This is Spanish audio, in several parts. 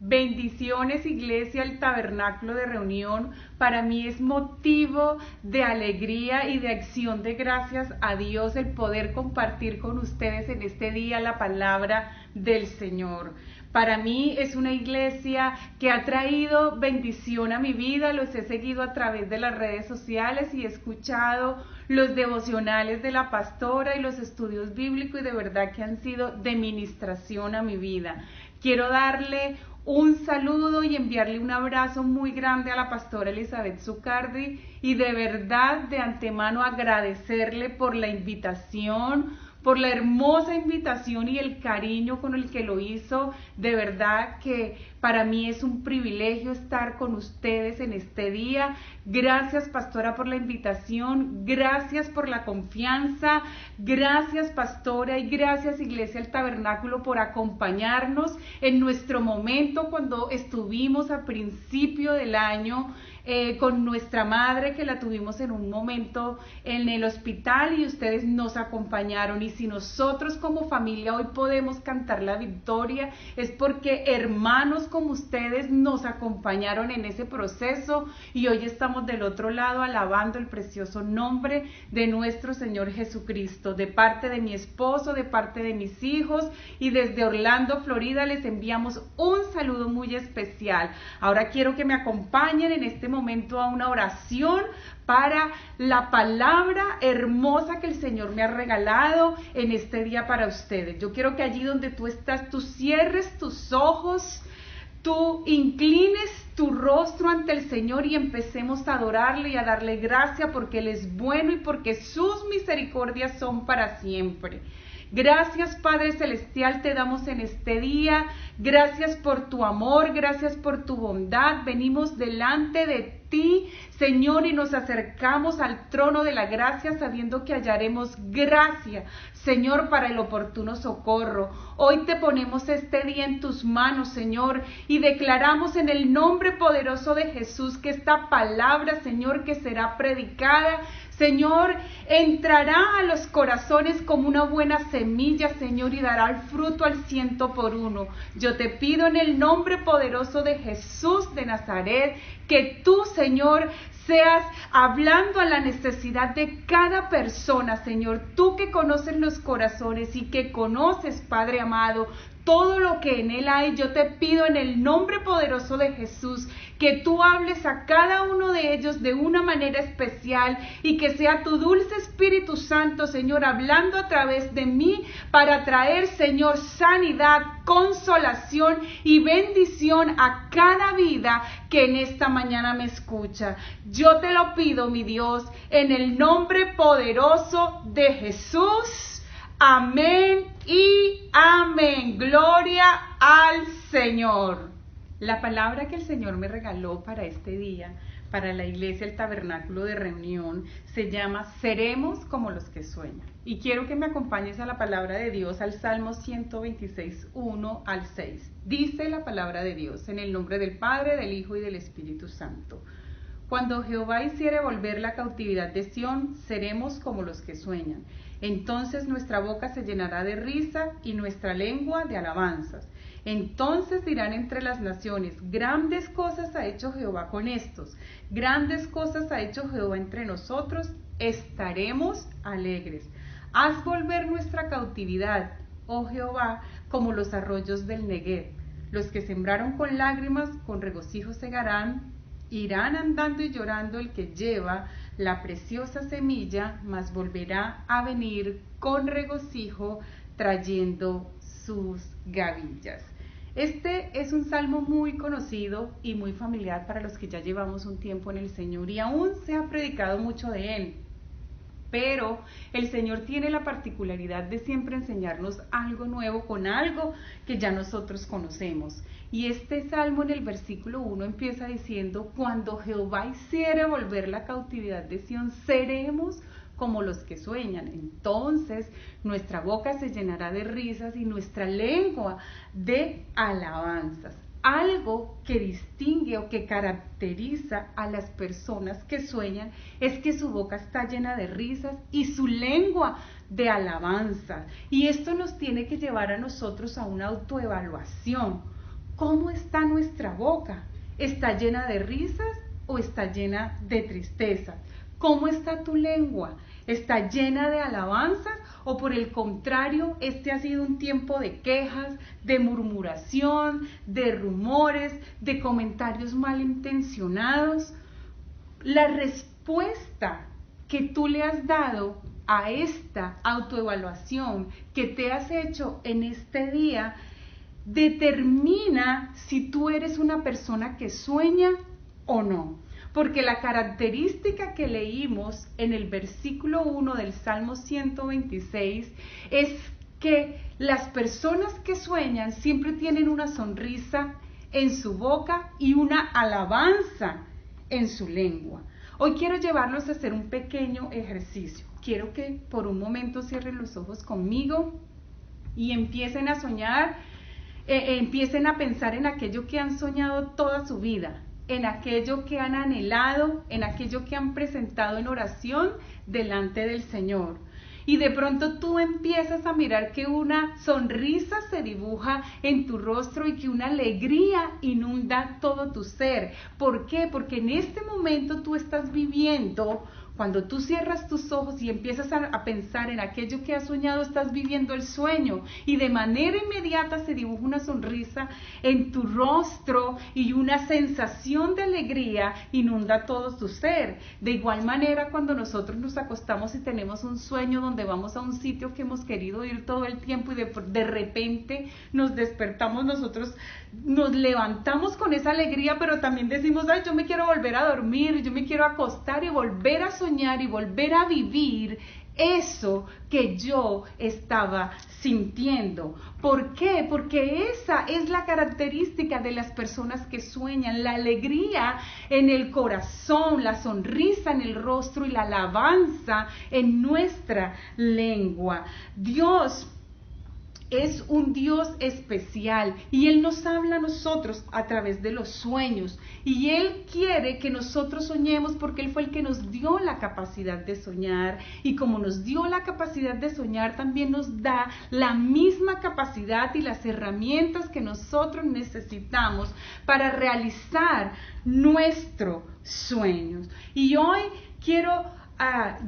Bendiciones, Iglesia, el tabernáculo de reunión. Para mí es motivo de alegría y de acción de gracias a Dios el poder compartir con ustedes en este día la palabra del Señor. Para mí es una iglesia que ha traído bendición a mi vida. Los he seguido a través de las redes sociales y he escuchado los devocionales de la pastora y los estudios bíblicos, y de verdad que han sido de ministración a mi vida. Quiero darle un saludo y enviarle un abrazo muy grande a la pastora Elizabeth Zucardi, y de verdad de antemano agradecerle por la invitación, por la hermosa invitación y el cariño con el que lo hizo. De verdad que para mí es un privilegio estar con ustedes en este día. Gracias, pastora, por la invitación. Gracias por la confianza. Gracias, pastora, y gracias, Iglesia del Tabernáculo, por acompañarnos en nuestro momento cuando estuvimos a principio del año con nuestra madre, que la tuvimos en un momento en el hospital y ustedes nos acompañaron. Y si nosotros como familia hoy podemos cantar la victoria, es porque hermanos como ustedes nos acompañaron en ese proceso, y hoy estamos del otro lado alabando el precioso nombre de nuestro Señor Jesucristo. De parte de mi esposo, de parte de mis hijos y desde Orlando, Florida, les enviamos un saludo muy especial. Ahora quiero que me acompañen en este momento a una oración para la palabra hermosa que el Señor me ha regalado en este día para ustedes. Yo quiero que allí donde tú estás, tú cierres tus ojos, tú inclines tu rostro ante el Señor y empecemos a adorarle y a darle gracia, porque Él es bueno y porque sus misericordias son para siempre. Gracias, Padre Celestial, te damos en este día. Gracias por tu amor, gracias por tu bondad. Venimos delante de ti, Señor, y nos acercamos al trono de la gracia sabiendo que hallaremos gracia, Señor, para el oportuno socorro. Hoy te ponemos este día en tus manos, Señor, y declaramos en el nombre poderoso de Jesús que esta palabra, Señor, que será predicada, Señor, entrará a los corazones como una buena semilla, Señor, y dará el fruto al 100%. Yo te pido en el nombre poderoso de Jesús de Nazaret que tú, Señor, seas hablando a la necesidad de cada persona, Señor. Tú que conoces los corazones y que conoces, Padre amado, todo lo que en él hay. Yo te pido en el nombre poderoso de Jesús que tú hables a cada uno de ellos de una manera especial, y que sea tu dulce Espíritu Santo, Señor, hablando a través de mí para traer, Señor, sanidad, consolación y bendición a cada vida que en esta mañana me escucha. Yo te lo pido, mi Dios, en el nombre poderoso de Jesús. Amén y amén. Gloria al Señor. La palabra que el Señor me regaló para este día, para la iglesia, el tabernáculo de reunión, se llama Seremos como los que sueñan. Y quiero que me acompañes a la palabra de Dios, al Salmo 126, 1 al 6. Dice la palabra de Dios, en el nombre del Padre, del Hijo y del Espíritu Santo. Cuando Jehová hiciere volver la cautividad de Sión, seremos como los que sueñan. Entonces nuestra boca se llenará de risa y nuestra lengua de alabanzas. Entonces dirán entre las naciones, grandes cosas ha hecho Jehová con estos, grandes cosas ha hecho Jehová entre nosotros, estaremos alegres. Haz volver nuestra cautividad, oh Jehová, como los arroyos del Negev. Los que sembraron con lágrimas, con regocijo segarán, irán andando y llorando el que lleva la preciosa semilla, mas volverá a venir con regocijo trayendo sus gavillas. Este es un salmo muy conocido y muy familiar para los que ya llevamos un tiempo en el Señor, y aún se ha predicado mucho de él. Pero el Señor tiene la particularidad de siempre enseñarnos algo nuevo con algo que ya nosotros conocemos. Y este salmo en el versículo 1 empieza diciendo, cuando Jehová hiciere volver la cautividad de Sión, seremos como los que sueñan. Entonces nuestra boca se llenará de risas y nuestra lengua de alabanzas. Algo que distingue o que caracteriza a las personas que sueñan es que su boca está llena de risas y su lengua de alabanza. Y esto nos tiene que llevar a nosotros a una autoevaluación. ¿cómo está nuestra boca? ¿Está llena de risas o está llena de tristeza? ¿Cómo está tu lengua? ¿Está llena de alabanzas o por el contrario, este ha sido un tiempo de quejas, de murmuración, de rumores, de comentarios malintencionados? La respuesta que tú le has dado a esta autoevaluación que te has hecho en este día determina si tú eres una persona que sueña o no. Porque la característica que leímos en el versículo 1 del Salmo 126 es que las personas que sueñan siempre tienen una sonrisa en su boca y una alabanza en su lengua. Hoy quiero llevarlos a hacer un pequeño ejercicio. Quiero que por un momento cierren los ojos conmigo y empiecen a soñar, empiecen a pensar en aquello que han soñado toda su vida, en aquello que han anhelado, en aquello que han presentado en oración delante del Señor. Y de pronto tú empiezas a mirar que una sonrisa se dibuja en tu rostro y que una alegría inunda todo tu ser. ¿Por qué? Porque en este momento tú estás viviendo, cuando tú cierras tus ojos y empiezas a pensar en aquello que has soñado, estás viviendo el sueño y de manera inmediata se dibuja una sonrisa en tu rostro y una sensación de alegría inunda todo tu ser. De igual manera, cuando nosotros nos acostamos y tenemos un sueño donde vamos a un sitio que hemos querido ir todo el tiempo y de repente nos despertamos, nosotros nos levantamos con esa alegría, pero también decimos, ay, yo me quiero volver a dormir, yo me quiero acostar y volver a soñar y volver a vivir eso que yo estaba sintiendo. ¿Por qué? Porque esa es la característica de las personas que sueñan, la alegría en el corazón, la sonrisa en el rostro y la alabanza en nuestra lengua. Dios es un Dios especial y Él nos habla a nosotros a través de los sueños y Él quiere que nosotros soñemos porque Él fue el que nos dio la capacidad de soñar y como nos dio la capacidad de soñar también nos da la misma capacidad y las herramientas que nosotros necesitamos para realizar nuestros sueños. Y hoy quiero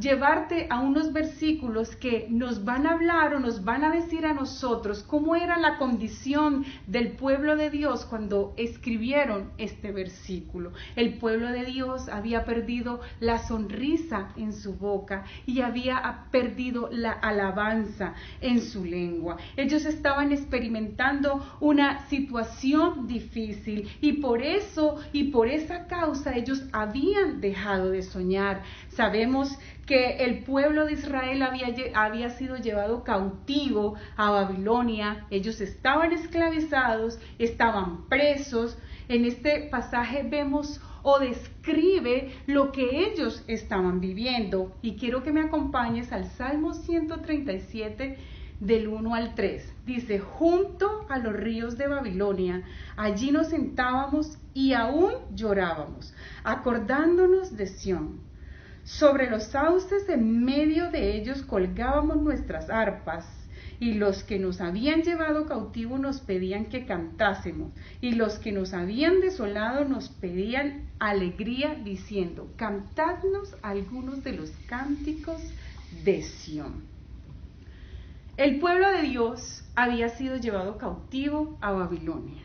llevarte a unos versículos que nos van a hablar o nos van a decir a nosotros cómo era la condición del pueblo de Dios cuando escribieron este versículo. El pueblo de Dios había perdido la sonrisa en su boca y había perdido la alabanza en su lengua. Ellos estaban experimentando una situación difícil y por eso y por esa causa ellos habían dejado de soñar. Sabemos que el pueblo de Israel había sido llevado cautivo a Babilonia, ellos estaban esclavizados, estaban presos. En este pasaje vemos o describe lo que ellos estaban viviendo y quiero que me acompañes al Salmo 137 del 1 al 3. Dice, junto a los ríos de Babilonia, allí nos sentábamos y aún llorábamos, acordándonos de Sión. Sobre los sauces en medio de ellos colgábamos nuestras arpas, y los que nos habían llevado cautivo nos pedían que cantásemos, y los que nos habían desolado nos pedían alegría, diciendo, cantadnos algunos de los cánticos de Sión. El pueblo de Dios había sido llevado cautivo a Babilonia.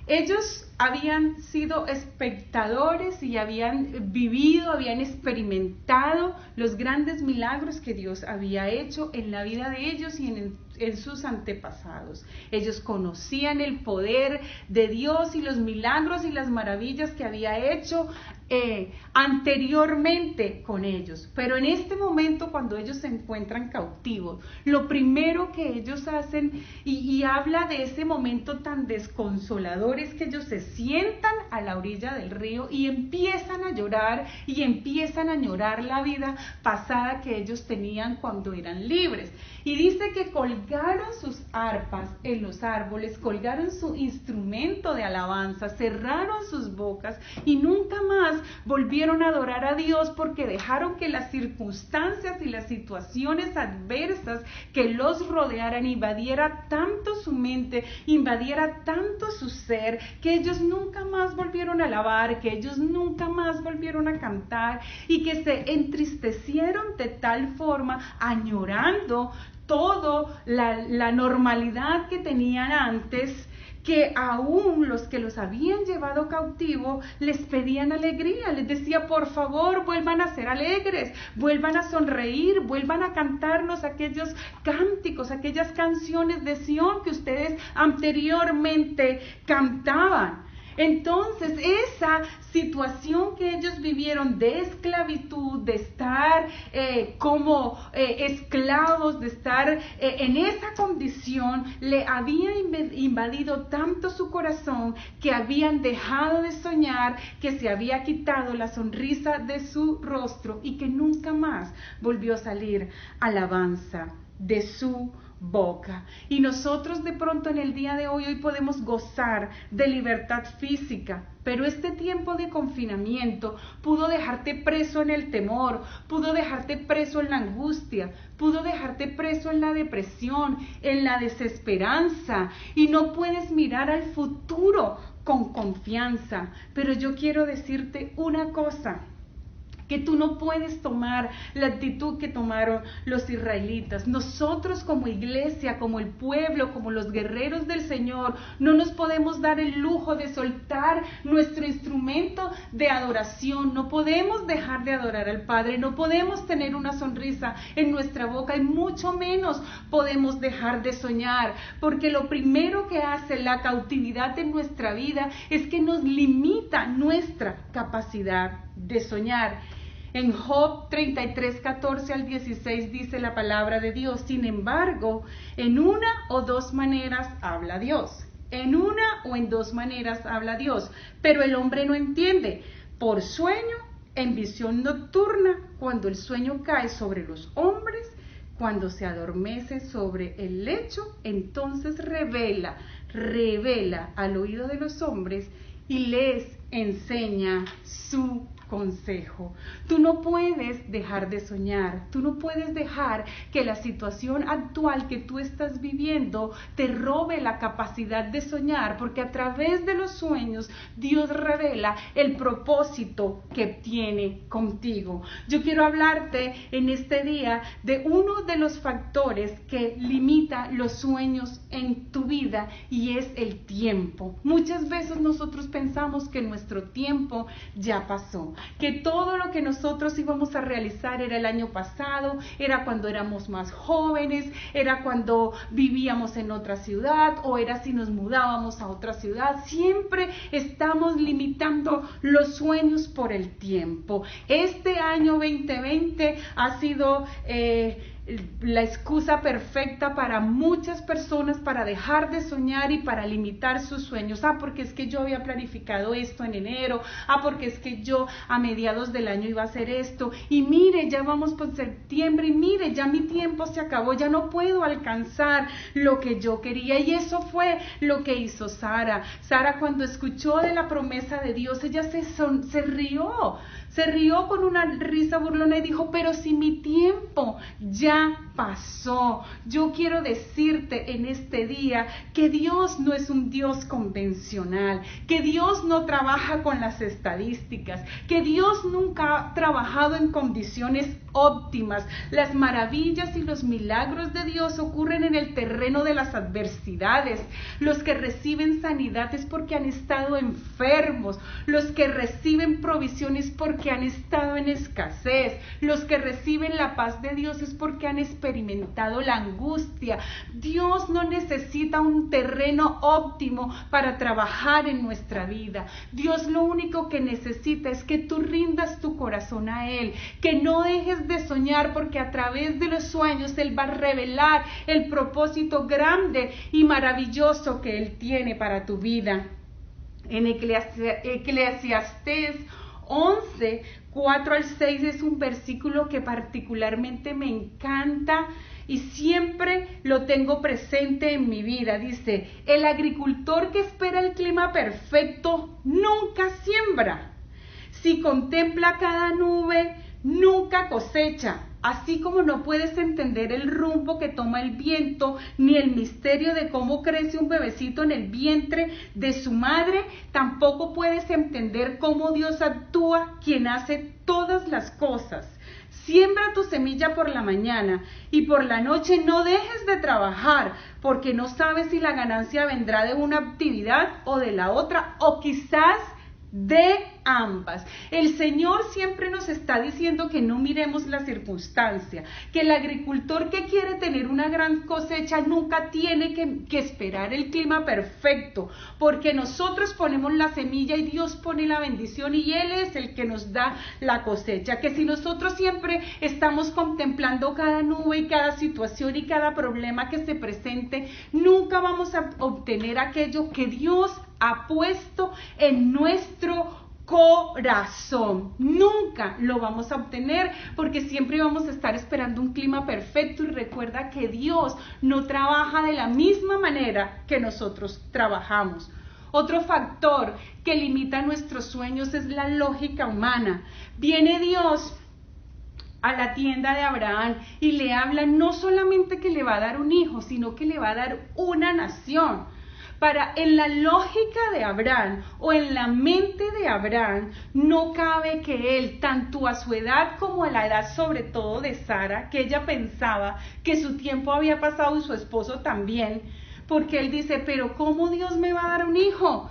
Ellos habían sido espectadores y habían vivido, habían experimentado los grandes milagros que Dios había hecho en la vida de ellos y en sus antepasados. Ellos conocían el poder de Dios y los milagros y las maravillas que había hecho anteriormente con ellos. Pero en este momento, cuando ellos se encuentran cautivos, lo primero que ellos hacen, y habla de ese momento tan desconsolador, es que ellos se sientan a la orilla del río y empiezan a llorar y empiezan a añorar la vida pasada que ellos tenían cuando eran libres. Y dice que colgaron sus arpas en los árboles, colgaron su instrumento de alabanza, cerraron sus bocas y nunca más volvieron a adorar a Dios porque dejaron que las circunstancias y las situaciones adversas que los rodearan invadiera tanto su mente, invadiera tanto su ser, que ellos nunca más volvieron a alabar, que ellos nunca más volvieron a cantar y que se entristecieron de tal forma, añorando todo la normalidad que tenían antes, que aún los que los habían llevado cautivo les pedían alegría, les decía, por favor, vuelvan a ser alegres, vuelvan a sonreír, vuelvan a cantarnos aquellos cánticos, aquellas canciones de Sión que ustedes anteriormente cantaban. Entonces, esa situación que ellos vivieron de esclavitud, de estar como esclavos, de estar en esa condición, le había invadido tanto su corazón que habían dejado de soñar, que se había quitado la sonrisa de su rostro y que nunca más volvió a salir alabanza de su boca. Y nosotros de pronto en el día de hoy podemos gozar de libertad física, pero este tiempo de confinamiento pudo dejarte preso en el temor, pudo dejarte preso en la angustia, pudo dejarte preso en la depresión, en la desesperanza, y no puedes mirar al futuro con confianza. Pero yo quiero decirte una cosa, que tú no puedes tomar la actitud que tomaron los israelitas. Nosotros como iglesia, como el pueblo, como los guerreros del Señor, no nos podemos dar el lujo de soltar nuestro instrumento de adoración. No podemos dejar de adorar al Padre, no podemos tener una sonrisa en nuestra boca y mucho menos podemos dejar de soñar, porque lo primero que hace la cautividad en nuestra vida es que nos limita nuestra capacidad de soñar. En Job 33, 14 al 16 dice la palabra de Dios: sin embargo, en una o dos maneras habla Dios. En una o en dos maneras habla Dios, pero el hombre no entiende. Por sueño, en visión nocturna, cuando el sueño cae sobre los hombres, cuando se adormece sobre el lecho, entonces revela al oído de los hombres y les enseña su consejo. Tú no puedes dejar de soñar, tú no puedes dejar que la situación actual que tú estás viviendo te robe la capacidad de soñar, porque a través de los sueños Dios revela el propósito que tiene contigo. Yo quiero hablarte en este día de uno de los factores que limita los sueños en tu vida, y es el tiempo. Muchas veces nosotros pensamos que nuestro tiempo ya pasó, que todo lo que nosotros íbamos a realizar era el año pasado, era cuando éramos más jóvenes, era cuando vivíamos en otra ciudad, o era si nos mudábamos a otra ciudad. Siempre estamos limitando los sueños por el tiempo. Este año 2020 ha sido la excusa perfecta para muchas personas para dejar de soñar y para limitar sus sueños. Porque es que yo había planificado esto en enero, porque es que yo a mediados del año iba a hacer esto, y mire, ya vamos por septiembre, y mire, ya mi tiempo se acabó, ya no puedo alcanzar lo que yo quería. Y eso fue lo que hizo Sara. Sara, cuando escuchó de la promesa de Dios, ella se rió con una risa burlona y dijo: pero si mi tiempo ya pasó. Yo quiero decirte en este día que Dios no es un Dios convencional, que Dios no trabaja con las estadísticas, que Dios nunca ha trabajado en condiciones óptimas. Las maravillas y los milagros de Dios ocurren en el terreno de las adversidades. Los que reciben sanidad es porque han estado enfermos, los que reciben provisiones porque han estado en escasez, los que reciben la paz de Dios es porque han experimentado la angustia. Dios no necesita un terreno óptimo para trabajar en nuestra vida. Dios lo único que necesita es que tú rindas tu corazón a Él, que no dejes de soñar, porque a través de los sueños Él va a revelar el propósito grande y maravilloso que Él tiene para tu vida. En Eclesiastés 11, 4 al 6 es un versículo que particularmente me encanta y siempre lo tengo presente en mi vida. Dice: el agricultor que espera el clima perfecto nunca siembra. Si contempla cada nube, nunca cosecha. Así como no puedes entender el rumbo que toma el viento, ni el misterio de cómo crece un bebecito en el vientre de su madre, tampoco puedes entender cómo Dios actúa, quien hace todas las cosas. Siembra tu semilla por la mañana y por la noche no dejes de trabajar, porque no sabes si la ganancia vendrá de una actividad o de la otra, o quizás de ambas. El Señor siempre nos está diciendo que no miremos la circunstancia, que el agricultor que quiere tener una gran cosecha nunca tiene que esperar el clima perfecto, porque nosotros ponemos la semilla y Dios pone la bendición y Él es el que nos da la cosecha. Que si nosotros siempre estamos contemplando cada nube y cada situación y cada problema que se presente, nunca vamos a obtener aquello que Dios ha puesto en nuestro corazón. Nunca lo vamos a obtener, porque siempre vamos a estar esperando un clima perfecto. Y recuerda que Dios no trabaja de la misma manera que nosotros trabajamos. Otro factor que limita nuestros sueños es la lógica humana. Viene Dios a la tienda de Abraham y le habla no solamente que le va a dar un hijo, sino que le va a dar una nación. En la lógica de Abraham o en la mente de Abraham no cabe que él, tanto a su edad como a la edad sobre todo de Sara, que ella pensaba que su tiempo había pasado y su esposo también, porque él dice, pero ¿cómo Dios me va a dar un hijo?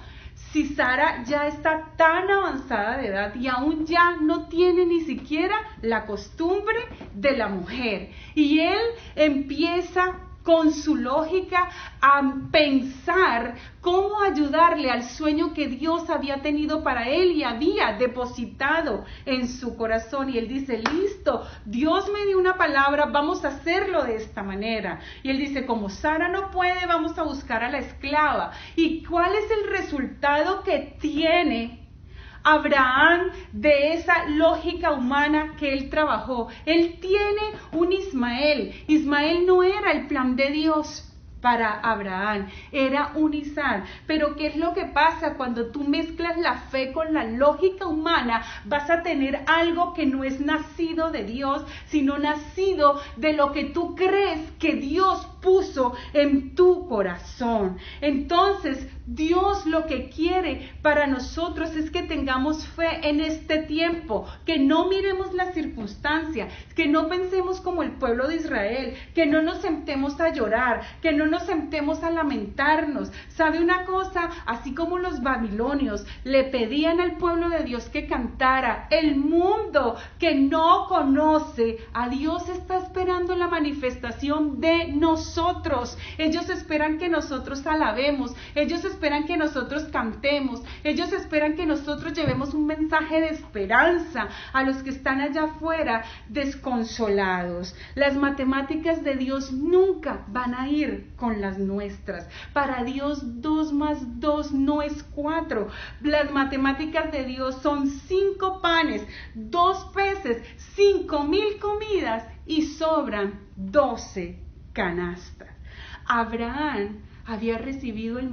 Si Sara ya está tan avanzada de edad y aún ya no tiene ni siquiera la costumbre de la mujer. Y él empieza con su lógica a pensar cómo ayudarle al sueño que Dios había tenido para él y había depositado en su corazón. Y él dice, listo, Dios me dio una palabra, vamos a hacerlo de esta manera. Y él dice, como Sara no puede, vamos a buscar a la esclava. ¿Y cuál es el resultado que tiene Abraham de esa lógica humana que él trabajó? Él tiene un Ismael. Ismael no era el plan de Dios para Abraham, era un Isaac. Pero ¿qué es lo que pasa cuando tú mezclas la fe con la lógica humana? Vas a tener algo que no es nacido de Dios, sino nacido de lo que tú crees que Dios puso en tu corazón. Entonces, Dios lo que quiere para nosotros es que tengamos fe en este tiempo, que no miremos la circunstancia, que no pensemos como el pueblo de Israel, que no nos sentemos a llorar, que no nos sentemos a lamentarnos. ¿Sabe una cosa? Así como los babilonios le pedían al pueblo de Dios que cantara, el mundo que no conoce a Dios está esperando la manifestación de nosotros. Ellos esperan que nosotros alabemos, ellos esperan que nosotros cantemos, ellos esperan que nosotros llevemos un mensaje de esperanza a los que están allá afuera desconsolados. Las matemáticas de Dios nunca van a ir con las nuestras. Para Dios 2 más 2 no es 4. Las matemáticas de Dios son 5 panes, 2 peces, 5,000 comidas y sobran 12 canastas. Abraham había recibido el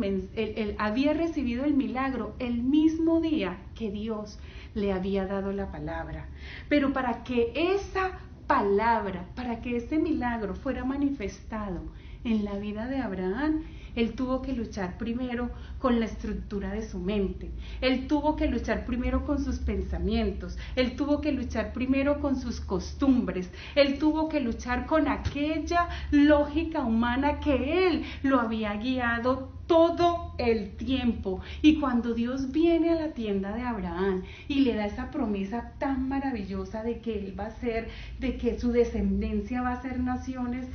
milagro el mismo día que Dios le había dado la palabra. Pero para que esa palabra, para que ese milagro fuera manifestado en la vida de Abraham, él tuvo que luchar primero con la estructura de su mente. Él tuvo que luchar primero con sus pensamientos. Él tuvo que luchar primero con sus costumbres. Él tuvo que luchar con aquella lógica humana que él lo había guiado todo el tiempo. Y cuando Dios viene a la tienda de Abraham y le da esa promesa tan maravillosa de que él va a ser, de que su descendencia va a ser naciones,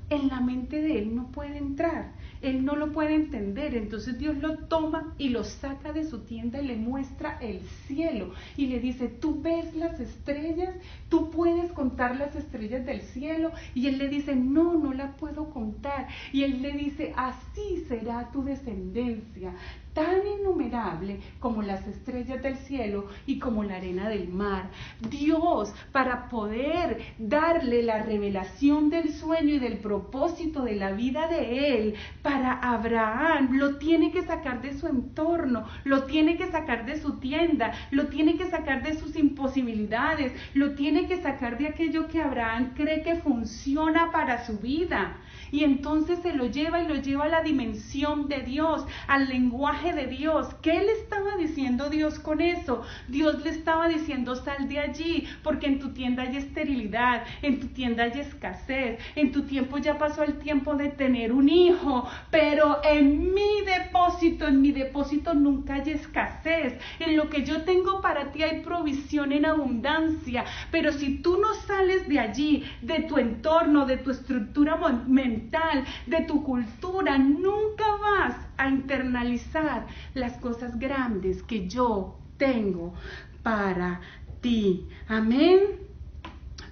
en la mente de él no puede entrar, él no lo puede entender. Entonces Dios lo toma y lo saca de su tienda y le muestra el cielo y le dice, ¿tú ves las estrellas? ¿Tú puedes contar las estrellas del cielo? Y él le dice, no, no la puedo contar. Y él le dice, así será tu descendencia. tan innumerable como las estrellas del cielo y como la arena del mar. Dios, para poder darle la revelación del sueño y del propósito de la vida de él, para Abraham, lo tiene que sacar de su entorno, lo tiene que sacar de su tienda, lo tiene que sacar de sus imposibilidades, lo tiene que sacar de aquello que Abraham cree que funciona para su vida. Y entonces se lo lleva y lo lleva a la dimensión de Dios, al lenguaje de Dios. ¿Qué le estaba diciendo Dios con eso? Dios le estaba diciendo: sal de allí, porque en tu tienda hay esterilidad, en tu tienda hay escasez, en tu tiempo ya pasó el tiempo de tener un hijo, pero en mi depósito nunca hay escasez. En lo que yo tengo para ti hay provisión en abundancia, pero si tú no sales de allí, de tu entorno, de tu estructura mental, de tu cultura, nunca vas a internalizar las cosas grandes que yo tengo para ti. Amén.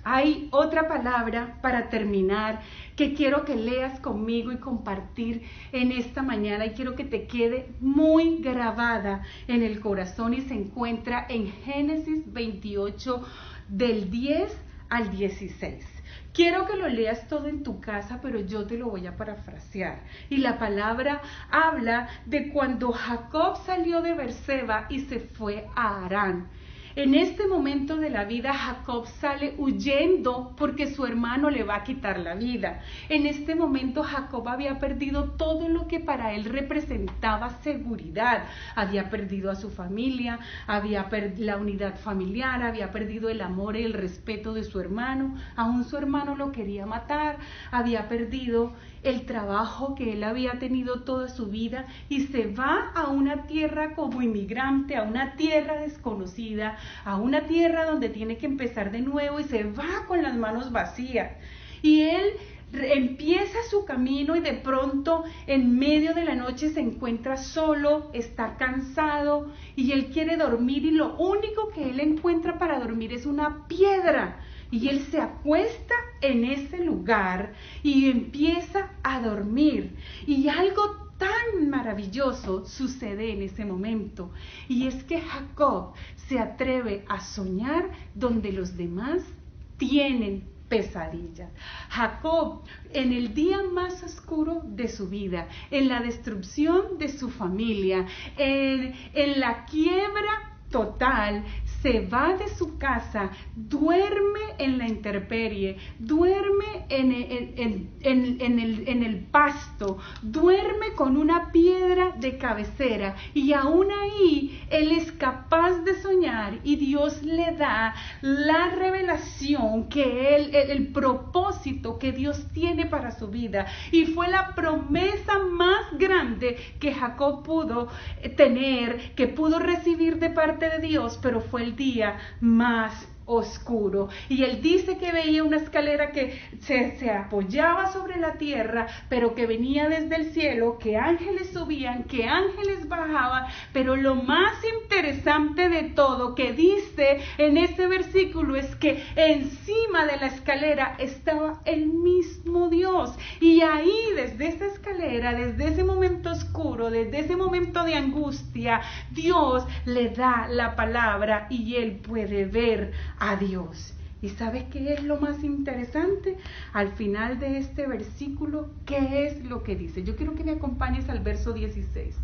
Hay otra palabra para terminar que quiero que leas conmigo y compartir en esta mañana, y quiero que te quede muy grabada en el corazón, y se encuentra en Génesis 28 del 10 al 16. Quiero que lo leas todo en tu casa, pero yo te lo voy a parafrasear. Y la palabra habla de cuando Jacob salió de Berseba y se fue a Harán. En este momento de la vida, Jacob sale huyendo porque su hermano le va a quitar la vida. En este momento, Jacob había perdido todo lo que para él representaba seguridad. Había perdido a su familia, había perdido la unidad familiar, había perdido el amor y el respeto de su hermano. Aún su hermano lo quería matar, había perdido el trabajo que él había tenido toda su vida, y se va a una tierra como inmigrante, a una tierra desconocida, a una tierra donde tiene que empezar de nuevo, y se va con las manos vacías. Y él empieza su camino, y de pronto en medio de la noche se encuentra solo, está cansado y él quiere dormir, y lo único que él encuentra para dormir es una piedra. Y él se acuesta en ese lugar y empieza a dormir. Y algo tan maravilloso sucede en ese momento. Y es que Jacob se atreve a soñar donde los demás tienen pesadillas. Jacob, en el día más oscuro de su vida, en la destrucción de su familia, en la quiebra total, se va de su casa, duerme en la intemperie, duerme en el pasto, duerme con una piedra de cabecera, y aún ahí él es capaz de soñar, y Dios le da la revelación que el propósito que Dios tiene para su vida, y fue la promesa más grande que Jacob pudo tener, que pudo recibir de parte de Dios, pero fue el día más oscuro. Y él dice que veía una escalera que se apoyaba sobre la tierra, pero que venía desde el cielo, que ángeles subían, que ángeles bajaban, pero lo más interesante de todo que dice en ese versículo es que encima de la escalera estaba el mismo Dios, y ahí desde esa escalera, desde ese momento oscuro, desde ese momento de angustia, Dios le da la palabra y él puede ver a Dios. ¿Y sabes qué es lo más interesante? Al final de este versículo, ¿qué es lo que dice? Yo quiero que me acompañes al verso 16.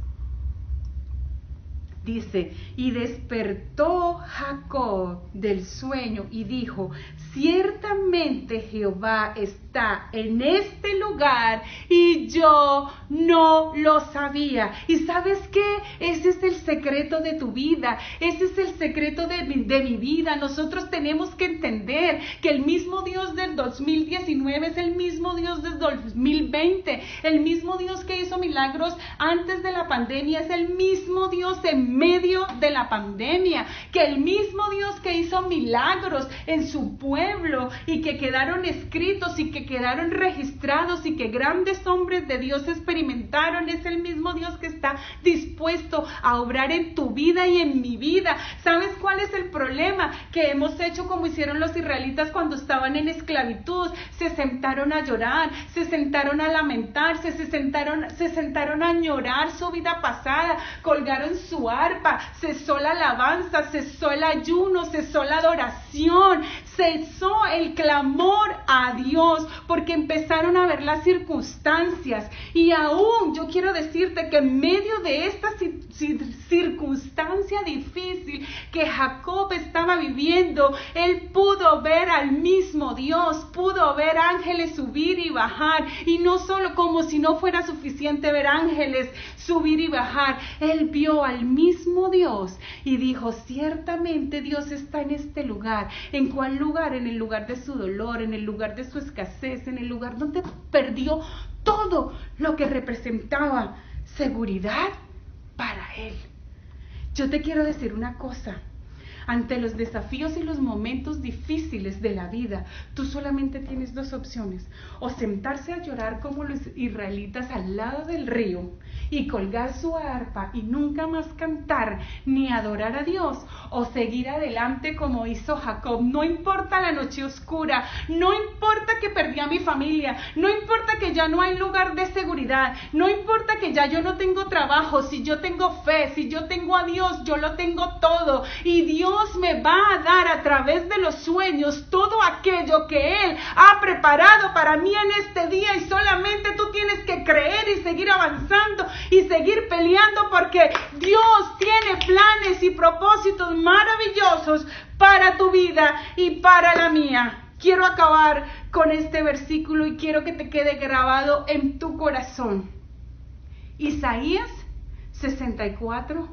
Dice: y despertó Jacob del sueño y dijo: ciertamente Jehová está en este lugar y yo no lo sabía. ¿Y sabes qué? Ese es el secreto de tu vida, ese es el secreto de mi vida. Nosotros tenemos que entender que el mismo Dios del 2019 es el mismo Dios del 2020, el mismo Dios que hizo milagros antes de la pandemia es el mismo Dios en en medio de la pandemia, que el mismo Dios que hizo milagros en su pueblo y que quedaron escritos y que quedaron registrados y que grandes hombres de Dios experimentaron, es el mismo Dios que está dispuesto a obrar en tu vida y en mi vida. ¿Sabes cuál es el problema? Que hemos hecho como hicieron los israelitas cuando estaban en esclavitud. Se sentaron a llorar, se sentaron a lamentarse, se sentaron a añorar su vida pasada, colgaron su arpa, cesó la alabanza, cesó el ayuno, cesó la adoración, cesó el clamor a Dios, porque empezaron a ver las circunstancias. Y aún yo quiero decirte que en medio de esta circunstancia difícil que Jacob estaba viviendo, él pudo ver al mismo Dios, pudo ver ángeles subir y bajar, y no solo como si no fuera suficiente ver ángeles subir y bajar, él vio al mismo Dios y dijo: ciertamente Dios está en este lugar. ¿En cuál lugar? En el lugar de su dolor, en el lugar de su escasez, en el lugar donde perdió todo lo que representaba seguridad para él. Yo te quiero decir una cosa: ante los desafíos y los momentos difíciles de la vida, tú solamente tienes dos opciones: o sentarse a llorar como los israelitas al lado del río y colgar su arpa y nunca más cantar ni adorar a Dios, o seguir adelante como hizo Jacob. No importa la noche oscura, no importa que perdí a mi familia, no importa que ya no hay lugar de seguridad, no importa que ya yo no tengo trabajo, si yo tengo fe, si yo tengo a Dios, yo lo tengo todo, y Dios me va a dar a través de los sueños todo aquello que Él ha preparado para mí en este día, y solamente tú tienes que creer y seguir avanzando y seguir peleando, porque Dios tiene planes y propósitos maravillosos para tu vida y para la mía. Quiero acabar con este versículo y quiero que te quede grabado en tu corazón. Isaías 64:4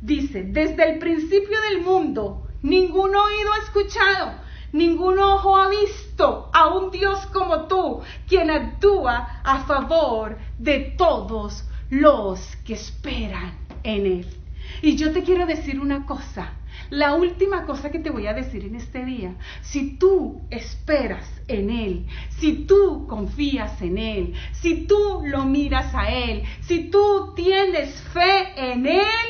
dice: desde el principio del mundo ningún oído ha escuchado, ningún ojo ha visto a un Dios como tú, quien actúa a favor de todos los que esperan en Él. Y yo te quiero decir una cosa, la última cosa que te voy a decir en este día: si tú esperas en Él, si tú confías en Él, si tú lo miras a Él, si tú tienes fe en Él,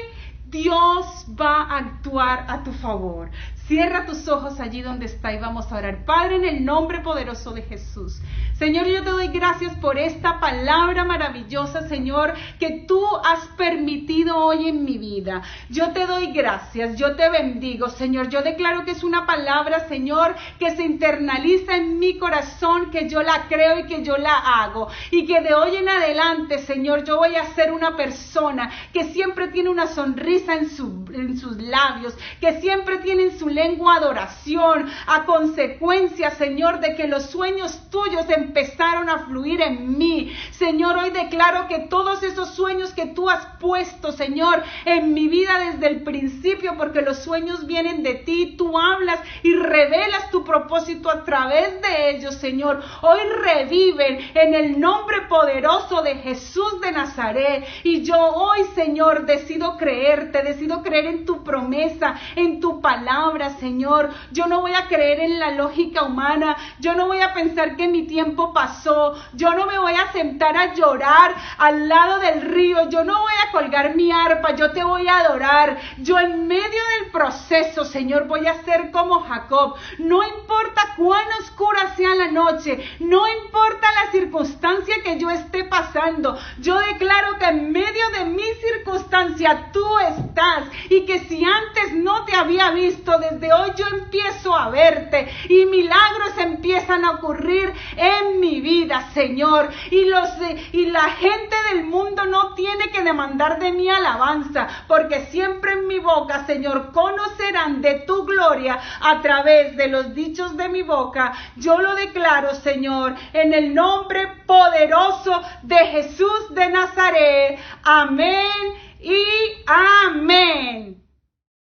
Dios va a actuar a tu favor. Cierra tus ojos allí donde está y vamos a orar. Padre, en el nombre poderoso de Jesús, Señor, yo te doy gracias por esta palabra maravillosa, Señor, que tú has permitido hoy en mi vida. Yo te doy gracias, yo te bendigo, Señor. Yo declaro que es una palabra, Señor, que se internaliza en mi corazón, que yo la creo y que yo la hago. Y que de hoy en adelante, Señor, yo voy a ser una persona que siempre tiene una sonrisa en sus labios, que siempre tiene en su lengua adoración, a consecuencia, Señor, de que los sueños tuyos empezaron a fluir en mí. Señor, hoy declaro que todos esos sueños que tú has puesto, Señor, en mi vida desde el principio, porque los sueños vienen de ti, tú hablas y revelas tu propósito a través de ellos, Señor, hoy reviven en el nombre poderoso de Jesús de Nazaret. Y yo hoy, Señor, decido creerte, decido creer en tu promesa, en tu palabra, Señor. Yo no voy a creer en la lógica humana, yo no voy a pensar que mi tiempo pasó, yo no me voy a sentar a llorar al lado del río, yo no voy a colgar mi arpa, yo te voy a adorar. Yo en medio del proceso, Señor, voy a ser como Jacob. No importa cuán oscura sea la noche, no importa la circunstancia que yo esté pasando, yo declaro que en medio de mi circunstancia tú estás, y que si antes no te había visto, desde hoy yo empiezo a verte y milagros empiezan a ocurrir en mi vida, Señor, y la gente del mundo no tiene que demandar de mi alabanza, porque siempre en mi boca, Señor, conocerán de tu gloria a través de los dichos de mi boca. Yo lo declaro, Señor, en el nombre poderoso de Jesús de Nazaret. Amén y amén.